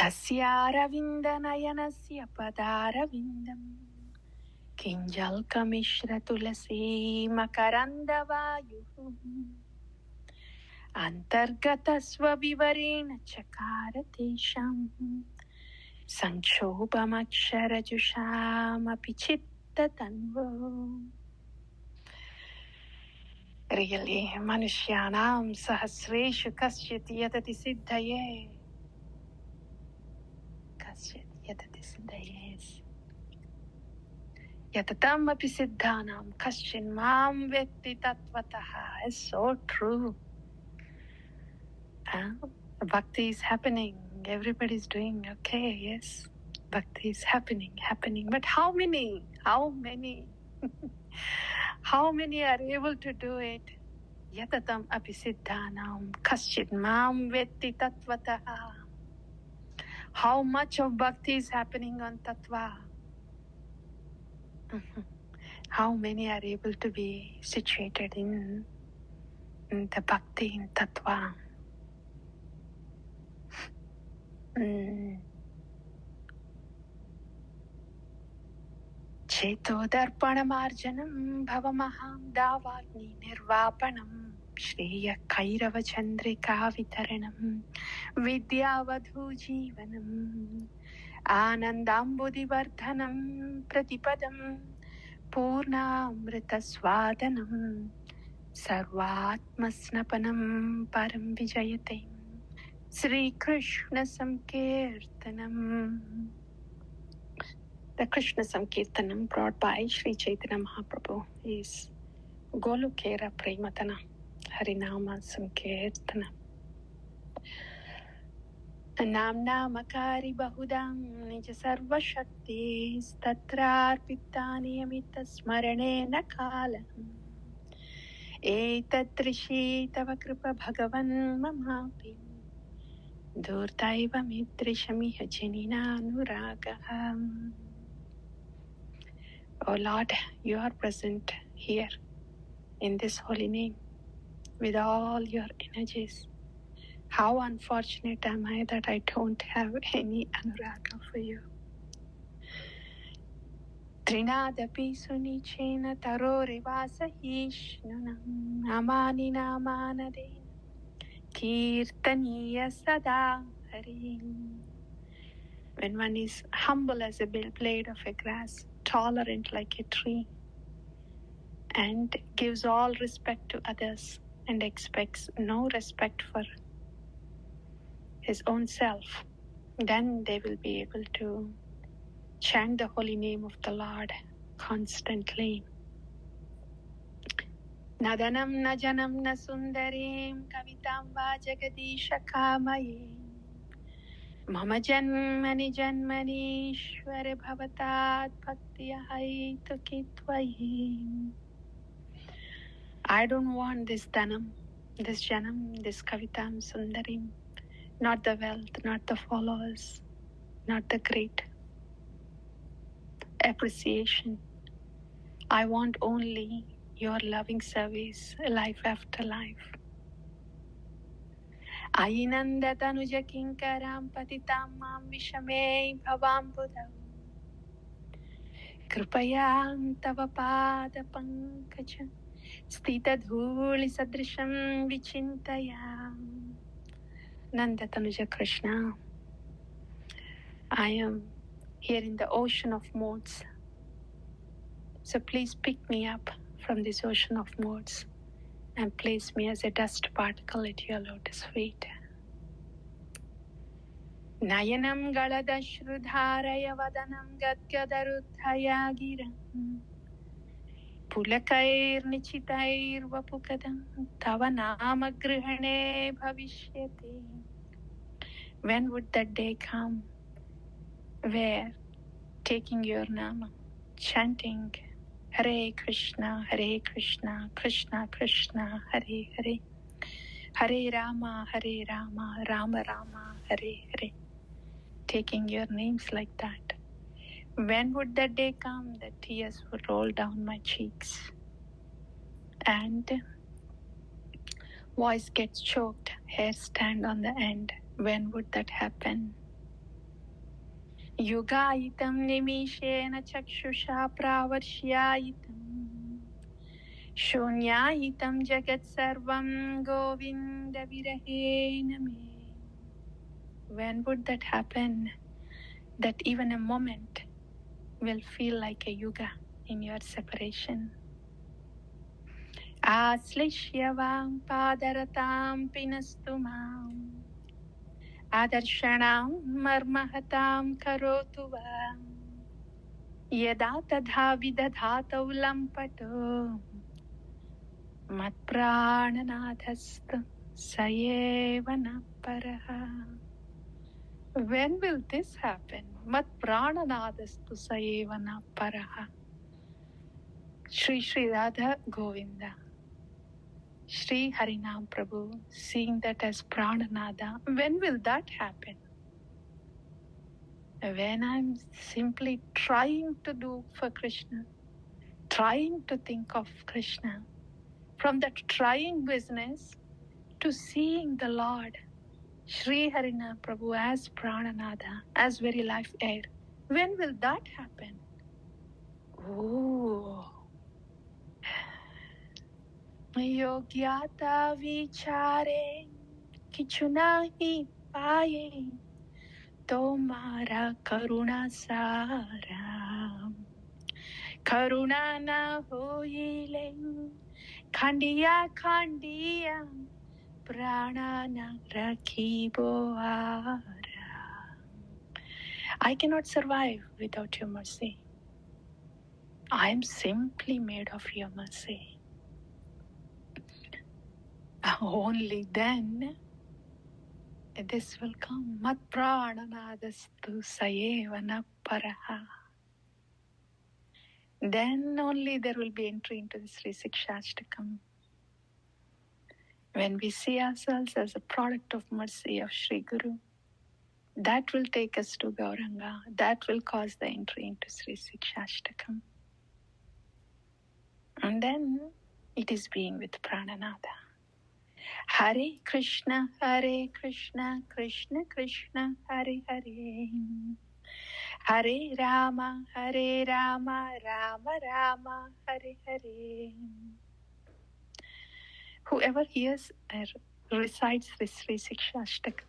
तस्यारविन्दनयनस्य पदारविन्दम् किञ्जल्कमिश्रतुलसी मकरन्दवायुः अन्तर्गतस्वविवरेण चकार तेषां संक्षोभमक्षरजुषामपि चित्ततन्वो. Really, मनुष्याणां सहस्रेषु कश्चित् यतति सिद्धये. कश्चित् यतति सिद्धये. यतताम् अपि सिद्धानां कश्चिन् मां वेत्ति तत्त्वतः. It's so true. Bhakti is happening. Everybody's doing okay. Yes, bhakti is happening. But how many? How many are able to do it? Yatatam api siddhanam kaschid mam vetti tattvataha. How much of bhakti is happening on tattva? How many are able to be situated in the bhakti in tattva? चेतोदर्पणमार्जनं भवमहां दावाग्नि निर्वापनं श्रेयकैरवचन्द्रिका वितरणं विद्यावधूजीवनम् आनन्दाम्बुदिवर्धनं प्रतिपदं पूर्णामृतस्वादनं सर्वात्मस्नपनं परं विजयते श्रीकृष्णसंकीर्तनम्. The Krishna Sankirtanam brought by Sri Chaitanya Mahaprabhu is Golukera Prematana Harinama Sankirtana. Namna Makari Bahudam Nija Sarva Shakti Statrar Pitani Amita Smarane Nakalam Etatrishi Tava Kripa Bhagavan Mamapi Durtaiva Mitrishami Hachinina Nuragaham. Oh Lord, you are present here in this holy name with all your energies. How unfortunate am I that I don't have any anuraga for you. Trinadapi sunichena tarorivasa hishnunam amani namanadena kirtaniya sada harim. When one is humble as a blade of a grass, tolerant like a tree, and gives all respect to others and expects no respect for his own self, then they will be able to chant the holy name of the Lord constantly. Nadanam na janam na sundarim kavitam va jagadisha kamayim Mama janmani janmani ishware bhavatat bhaktiya haitu kitvayim. I don't want this dhanam, this janam, this kavitam sundarim, not the wealth, not the followers, not the great appreciation. I want only your loving service, life after life. Ainanda tanuja kinkaram patitam mam vishame bhavam buddham kripayam tava pada pankaja stita dhuli sadrisham vichintayam. Nanda tanuja Krishna, I am here in the ocean of modes. So please pick me up from this ocean of modes and place me as a dust particle at your lotus feet. Nayanam galadashrudharaya vadanam gadgadarudhaya giram pulakair nichitair vapukadam tava nama grihane bhavishyati. When would that day come where taking your nama, chanting Hare Krishna, Krishna Krishna, Hare Hare, Hare Rama, Rama Rama, Hare Hare, taking your names like that. When would that day come that tears would roll down my cheeks and voice gets choked, hair stand on the end? When would that happen? युगायितं निमिषेण चक्षुषा प्रावर्ष्यायितं शून्यायितं जगत् सर्वं गोविन्दविरहेण मे. When would that happen? That even a moment will feel like a yuga in your separation. Aslishyavam padaratam pinastu mam adarshanam marmahatam karotu vam yada tadha vidadhatau lampato matprananadhastu sayevana paraha. When will this happen? Matprananadastu sayevana paraha. Shri Shri Radha Govinda, Shri Harinam Prabhu, seeing that as Prananada. When will that happen? When I'm simply trying to do for Krishna, trying to think of Krishna, from that trying business to seeing the Lord, Shri Harinam Prabhu as Prananada, as very life air. When will that happen? Oh. Yogyata vichare किछु नहीं पाए तुम्हारा करुणा सारा करुणा न होइले खंडिया खंडिया प्राणा न रखिबो आरा. I cannot survive without your mercy. I am simply made of your mercy. Only then this will come. Mat prananadastu sayevana paraha. Then only there will be entry into the Sri Sikshashtakam. When we see ourselves as a product of mercy of Sri Guru, that will take us to Gauranga. That will cause the entry into Sri Sikshashtakam. And then it is being with Prananada. Hare Krishna, Krishna Krishna, Hare Hare. Hare Rama, Rama Rama, Hare Hare. Whoever hears or recites this Sri Sikshashtakam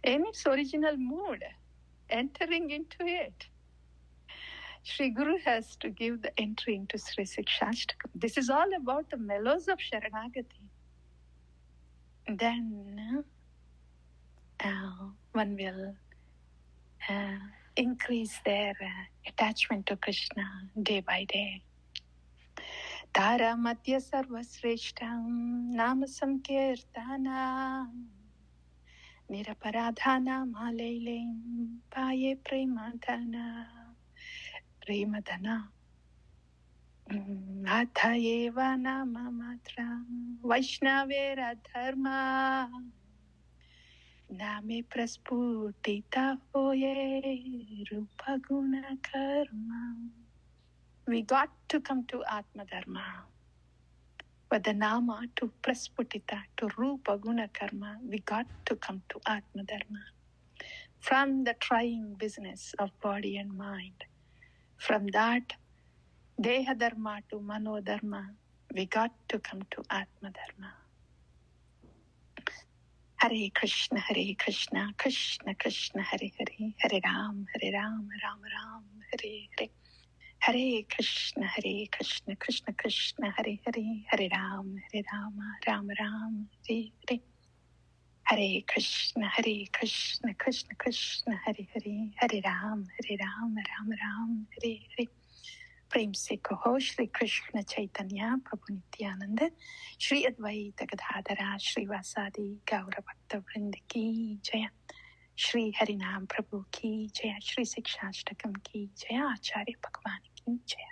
in its original mood, entering into it, Sri Guru has to give the entry into Sri Sikshashtakam. This is all about the mellows of Sharanagati. Then one will increase their attachment to Krishna day by day. Tara Madhya Sarvasreshtam Nama Sankirtana Niraparadhana Malailim Paye Premadhana Premadhana Athayeva Nama Matra Vaishnavera Dharma Name Prasputita Hoye Rupa Guna Karma. We got to come to Atma Dharma. But the Nama to Prasputita, to Rupa Guna Karma, we got to come to Atma Dharma. From the trying business of body and mind, from that Deha Dharma to Mano Dharma, we got to come to Atma Dharma. Hare Krishna, Krishna Krishna, Hare Hare, Hare Ram, Ram Ram, Hare Hare. Hare Krishna, Krishna Krishna, Hare Hare, Hare Ram, Ram Ram, Hare Hare. Hare Krishna, Krishna Krishna, Hare Hare, Hare Ram, Ram Ram, Hare Hare. प्रेम से कहो श्री कृष्ण चैतन्य प्रभु नित्यानंद श्री अद्वैत गदाधरा श्रीवासादि गौर भक्त वृंद की जय. श्री हरिनाम प्रभु की जय. श्री शिक्षाष्टकम की जय. आचार्य भगवान की जय.